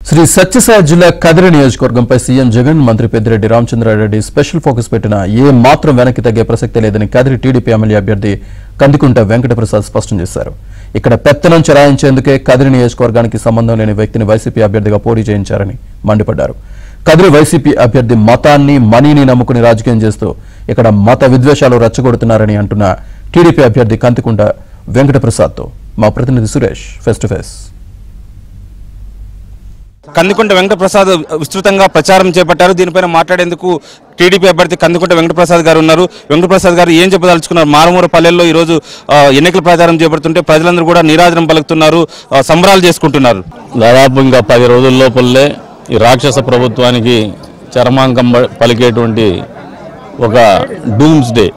శ్రీ సత్యసాయి జిల్లా కదిరి నియోజకవర్గంపై సీఎం జగన్ మంత్రి Peddireddy Ramachandra Reddy special focus పెట్టిన ఏ మాత్రం వెనక్కి తగ్గే ప్రసక్తే లేదని కదిరి టీడీపీ ఎమ్మెల్యే అభ్యర్థి కందికుంట వెంకటప్రసాద్ స్పష్టం చేశారు. ఇక్కడ పెత్తనం చెలాయించేందుకే కదిరి నియోజకవర్గానికి సంబంధం లేని వ్యక్తిని వైసీపీ అభ్యర్థిగా పోటీ చేయించారని మండిపడ్డారు. కదిరి వైసీపీ అభ్యర్థి మతాన్ని మనీని నమ్ముకుని రాజకీయం చేస్తూ ఇక్కడ మత విద్వేషాలు రెచ్చగొడుతున్నారని అంటున్న టీడీపీ అభ్యర్థి కందికుంట వెంకటప్రసాద్తో మా ప్రతినిధి Suresh face to face. Kandikunta Venkata Prasad విస్తృతంగా ప్రచారం చేపట్టారు. దీనిపైన మాట్లాడేందుకు టీడీపీ అభ్యర్థి కందికుంట వెంకటప్రసాద్ గారు ఉన్నారు. వెంకటప్రసాద్ గారు ఏం చెప్పదలుచుకున్నారు? మారుమూల పల్లెల్లో ఈ రోజు ఎన్నికల ప్రచారం చేపడుతుంటే ప్రజలందరూ కూడా నీరాజనం పలుకుతున్నారు, సంబరాలు చేసుకుంటున్నారు. దాదాపు ఇంకా 10 రోజుల లోపలే ఈ రాక్షస ప్రభుత్వానికి చరమాంకం పలికేటువంటి ఒక డూమ్స్ డే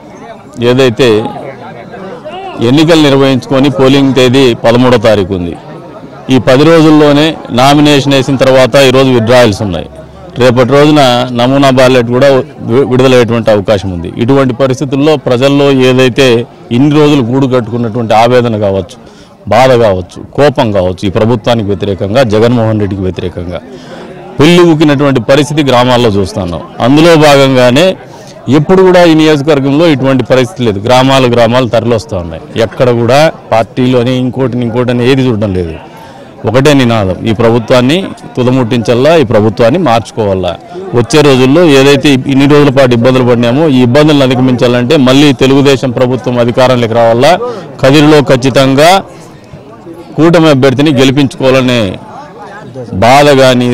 ఏదైతే ఎన్నికలు నిర్వహించుకొని పోలింగ్ తేదీ 13వ తారీఖు ఉంది. ఈ 10 రోజుల్లోనే నామినేషన్ వేసిన తర్వాత ఈరోజు విత్డ్రాయల్స్ ఉన్నాయి. రేపటి రోజున నమూనా బ్యాలెట్ కూడా విడుదలయ్యేటువంటి అవకాశం ఉంది. ఇటువంటి పరిస్థితుల్లో ప్రజల్లో ఏదైతే ఇన్ని రోజులు గూడు కట్టుకున్నటువంటి ఆవేదన కావచ్చు, బాధ కావచ్చు, కోపం కావచ్చు, ఈ ప్రభుత్వానికి వ్యతిరేకంగా, జగన్మోహన్ రెడ్డికి వ్యతిరేకంగా పెళ్లి ఊకినటువంటి పరిస్థితి గ్రామాల్లో చూస్తున్నాం. అందులో భాగంగానే ఎప్పుడు కూడా ఈ నియోజకవర్గంలో ఇటువంటి పరిస్థితి లేదు. గ్రామాలు తరలిస్తూ ఉన్నాయి. ఎక్కడ కూడా పార్టీలు అని ఇంకోటి ఏది చూడడం లేదు. ఒకటే నినాదం, ఈ ప్రభుత్వాన్ని తుదముట్టించల్లా, ఈ ప్రభుత్వాన్ని మార్చుకోవాలా. వచ్చే రోజుల్లో ఏదైతే ఇన్ని రోజుల పాటు ఇబ్బందులు పడినామో ఈ ఇబ్బందులను అధిగమించాలంటే మళ్ళీ తెలుగుదేశం ప్రభుత్వం అధికారంలోకి రావాలా. కదిరిలో ఖచ్చితంగా కూటమి అభ్యర్థిని గెలిపించుకోవాలనే బాధ కానీ,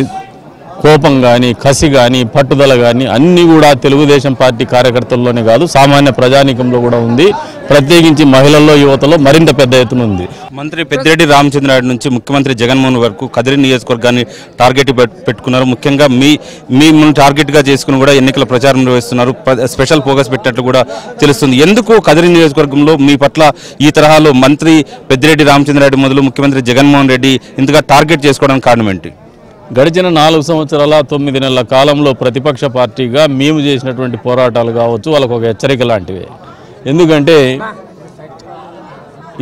కోపం కానీ, కసి కానీ, పట్టుదల కానీ అన్నీ కూడా తెలుగుదేశం పార్టీ కార్యకర్తల్లోనే కాదు సామాన్య ప్రజానీకంలో కూడా ఉంది. ప్రత్యేకించి మహిళల్లో, యువతలో మరింత పెద్ద ఎత్తున ఉంది. మంత్రి పెద్దిరెడ్డి రామచంద్రారెడ్డి నుంచి ముఖ్యమంత్రి జగన్మోహన్ వరకు కదిరి నియోజకవర్గాన్ని టార్గెట్ పెట్టుకున్నారు. ముఖ్యంగా మీ టార్గెట్గా చేసుకుని కూడా ఎన్నికల ప్రచారం నిర్వహిస్తున్నారు. స్పెషల్ ఫోకస్ పెట్టినట్లు కూడా తెలుస్తుంది. ఎందుకు కదిరి నియోజకవర్గంలో మీ పట్ల ఈ తరహాలో మంత్రి పెద్దిరెడ్డి రామచంద్రారెడ్డి మొదలు ముఖ్యమంత్రి జగన్మోహన్ రెడ్డి ఇంతగా టార్గెట్ చేసుకోవడానికి కారణం ఏంటి? గడిచిన 4 సంవత్సరాల 9 నెలల కాలంలో ప్రతిపక్ష పార్టీగా మేము చేసినటువంటి పోరాటాలు కావచ్చు వాళ్ళకు ఒక హెచ్చరిక లాంటివి. ఎందుకంటే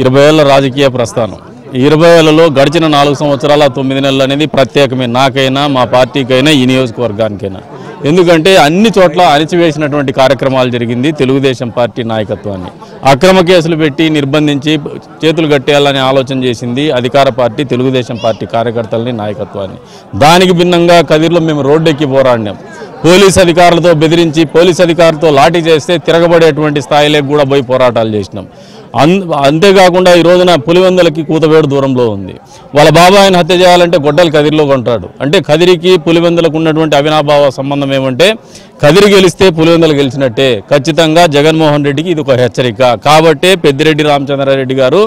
20 ఏళ్ల రాజకీయ ప్రస్థానం, 20 ఏళ్లలో గడిచిన 4 సంవత్సరాల 9 నెలలు అనేది ప్రత్యేకమే నాకైనా, మా పార్టీకైనా, ఈ నియోజకవర్గానికైనా. ఎందుకంటే అన్ని చోట్ల అణిచివేసినటువంటి కార్యక్రమాలు జరిగింది. తెలుగుదేశం పార్టీ నాయకత్వాన్ని అక్రమ కేసులు పెట్టి నిర్బంధించి చేతులు కట్టేయాలని ఆలోచన చేసింది అధికార పార్టీ, తెలుగుదేశం పార్టీ కార్యకర్తలని, నాయకత్వాన్ని. దానికి భిన్నంగా కదిరిలో మేము రోడ్డెక్కి పోరాడినాం. పోలీస్ అధికారులతో బెదిరించి, పోలీస్ అధికారులతో లాఠీ చేస్తే తిరగబడేటువంటి స్థాయిలోకి కూడా పోయి పోరాటాలు చేసినాం. అంతేకాకుండా ఈ రోజున పులివెందులకి కూతవేడు దూరంలో ఉంది. వాళ్ళ బాబాయిని హత్య చేయాలంటే గొడ్డలు కదిరిలో కొంటాడు. అంటే కదిరికి పులివెందులకు ఉన్నటువంటి అవినాభావ సంబంధం ఏమంటే కదిరి గెలిస్తే పులివెందులు గెలిచినట్టే. ఖచ్చితంగా జగన్మోహన్ రెడ్డికి ఇది ఒక హెచ్చరిక. కాబట్టే పెద్దిరెడ్డి రామచంద్రారెడ్డి గారు,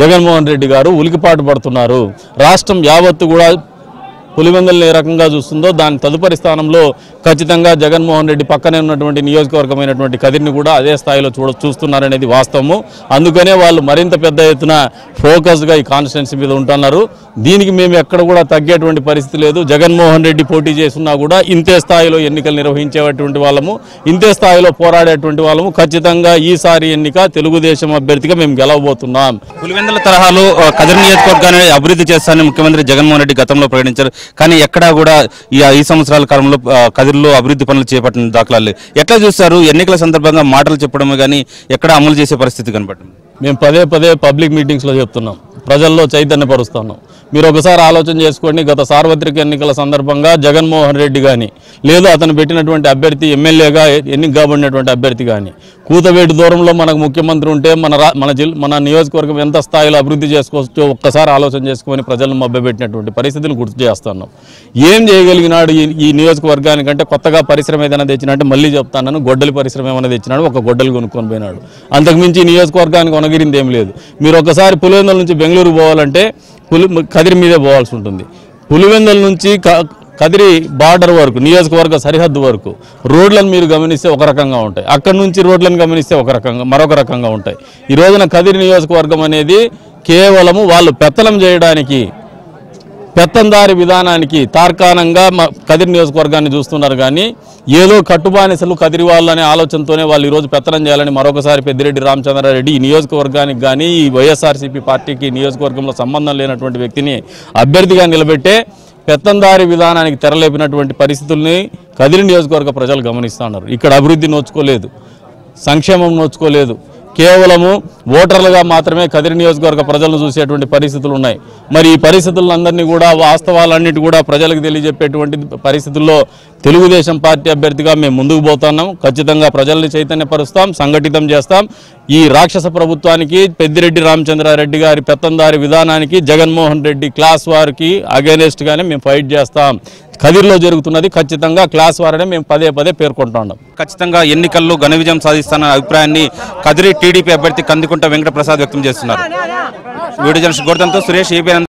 జగన్మోహన్ రెడ్డి గారు ఉలికిపాటు పడుతున్నారు. రాష్ట్రం యావత్తు కూడా పులివెందులను ఏ రకంగా చూస్తుందో దాని తదుపరి స్థానంలో ఖచ్చితంగా జగన్మోహన్ రెడ్డి పక్కనే ఉన్నటువంటి నియోజకవర్గమైనటువంటి కదిరిని కూడా అదే స్థాయిలో చూస్తున్నారనేది వాస్తవము. అందుకనే వాళ్ళు మరింత పెద్ద ఎత్తున ఫోకస్గా ఈ కాన్స్టిట్యున్సీ మీద ఉంటున్నారు. దీనికి మేము ఎక్కడ కూడా తగ్గేటువంటి పరిస్థితి లేదు. జగన్మోహన్ రెడ్డి పోటీ చేస్తున్నా కూడా ఇంతే స్థాయిలో ఎన్నికలు నిర్వహించేటువంటి వాళ్ళము, ఇంతే స్థాయిలో పోరాడేటువంటి వాళ్ళము. ఖచ్చితంగా ఈసారి ఎన్నిక తెలుగుదేశం అభ్యర్థిగా మేము గెలవబోతున్నాం. పులివెందుల తరహాలో కదిరి నియోజకవర్గాన్ని అభివృద్ధి చేస్తానని ముఖ్యమంత్రి జగన్మోహన్ రెడ్డి గతంలో ప్రకటించారు. కానీ ఎక్కడా కూడా ఈ సంవత్సరాల కాలంలో కదిరిలో అభివృద్ధి పనులు చేపట్టిన దాఖలాలు ఎట్లా చూస్తారు? ఎన్నికల సందర్భంగా మాటలు చెప్పడమే కానీ ఎక్కడ అమలు చేసే పరిస్థితి కనపడుతుంది. మేము పదే అసెంబ్లీ మీటింగ్స్లో చెప్తున్నాం, ప్రజల్లో చైతన్యపరుస్తున్నాం. మీరు ఒకసారి ఆలోచన చేసుకోండి. గత సార్వత్రిక ఎన్నికల సందర్భంగా జగన్మోహన్ రెడ్డి కానీ, లేదు అతను పెట్టినటువంటి అభ్యర్థి ఎమ్మెల్యేగా ఎన్నిక కాబడినటువంటి అభ్యర్థి కానీ, కూతవేటు దూరంలో మనకు ముఖ్యమంత్రి ఉంటే మన నియోజకవర్గం ఎంత స్థాయిలో అభివృద్ధి చేసుకోవచ్చో ఒక్కసారి ఆలోచన చేసుకొని ప్రజలను మభ్యపెట్టినటువంటి పరిస్థితులు గుర్తు చేస్తున్నాం. ఏం చేయగలిగినాడు ఈ నియోజకవర్గానికంటే? కొత్తగా పరిశ్రమ ఏదైనా తెచ్చినట్టు మళ్ళీ చెప్తాను, గొడ్డలి పరిశ్రమ ఏమైనా తెచ్చినాడు, ఒక గొడ్డలు కొనుక్కొని పోయినాడు. అంతకుమించి నియోజకవర్గానికి కొనగిరింది ఏం లేదు. మీరు ఒకసారి పులివెందుల నుంచి బెంగళూరు పోవాలంటే కదిరి మీదే పోవాల్సి ఉంటుంది. పులివెందుల నుంచి కదిరి బార్డర్ వరకు, నియోజకవర్గ సరిహద్దు వరకు రోడ్లను మీరు గమనిస్తే ఒక రకంగా ఉంటాయి. అక్కడి నుంచి రోడ్లను గమనిస్తే మరొక రకంగా ఉంటాయి. ఈ రోజున కదిరి నియోజకవర్గం అనేది కేవలము వాళ్ళు పెత్తనం చేయడానికి, పెత్తందారి విధానానికి తార్కాణంగా కదిరి నియోజకవర్గాన్ని చూస్తున్నారు. కానీ ఏదో కట్టుబానిసలు కదిరి వాళ్ళనే ఆలోచనతోనే వాళ్ళు ఈరోజు పెత్తనం చేయాలని మరొకసారి పెద్దిరెడ్డి రామచంద్రారెడ్డి ఈ నియోజకవర్గానికి కానీ, ఈ వైఎస్ఆర్సీపీ పార్టీకి నియోజకవర్గంలో సంబంధం లేనటువంటి వ్యక్తిని అభ్యర్థిగా నిలబెట్టే పెత్తందారి విధానానికి తెరలేపినటువంటి పరిస్థితుల్ని కదిరి నియోజకవర్గ ప్రజలు గమనిస్తూ ఉన్నారు. ఇక్కడ అభివృద్ధి నోచుకోలేదు, సంక్షేమం నోచుకోలేదు, కేవలము ఓటర్లుగా మాత్రమే కదిరి నియోజకవర్గ ప్రజలను చూసేటువంటి పరిస్థితులు ఉన్నాయి. మరి ఈ పరిస్థితులందరినీ కూడా వాస్తవాలన్నిటి కూడా ప్రజలకు తెలియజెప్పేటువంటి పరిస్థితుల్లో తెలుగుదేశం పార్టీ అభ్యర్థిగా మేము ముందుకు పోతున్నాం. ఖచ్చితంగా ప్రజల్ని చైతన్యపరుస్తాం, సంఘటితం చేస్తాం. ఈ రాక్షస ప్రభుత్వానికి, పెద్దిరెడ్డి రామచంద్రారెడ్డి గారి పెత్తందారి విధానానికి, జగన్మోహన్ రెడ్డి క్లాస్ వారికి అగైనెస్ట్గానే మేము ఫైట్ చేస్తాం. కదిరిలో జరుగుతున్నది ఖచ్చితంగా క్లాస్ వారనే మేము పదే పదే పేర్కొంటున్నాం. ఖచ్చితంగా ఎన్నికల్లో ఘన విజయం సాధిస్తానన్న అభిప్రాయాన్ని కదిరి టీడీపీ అభ్యర్థి కందికుంట వెంకట ప్రసాద్ వ్యక్తం చేస్తున్నారు. వీడియో జర్నలిస్ట్ గోర్ధన్తో సురేష్, ఏపీ.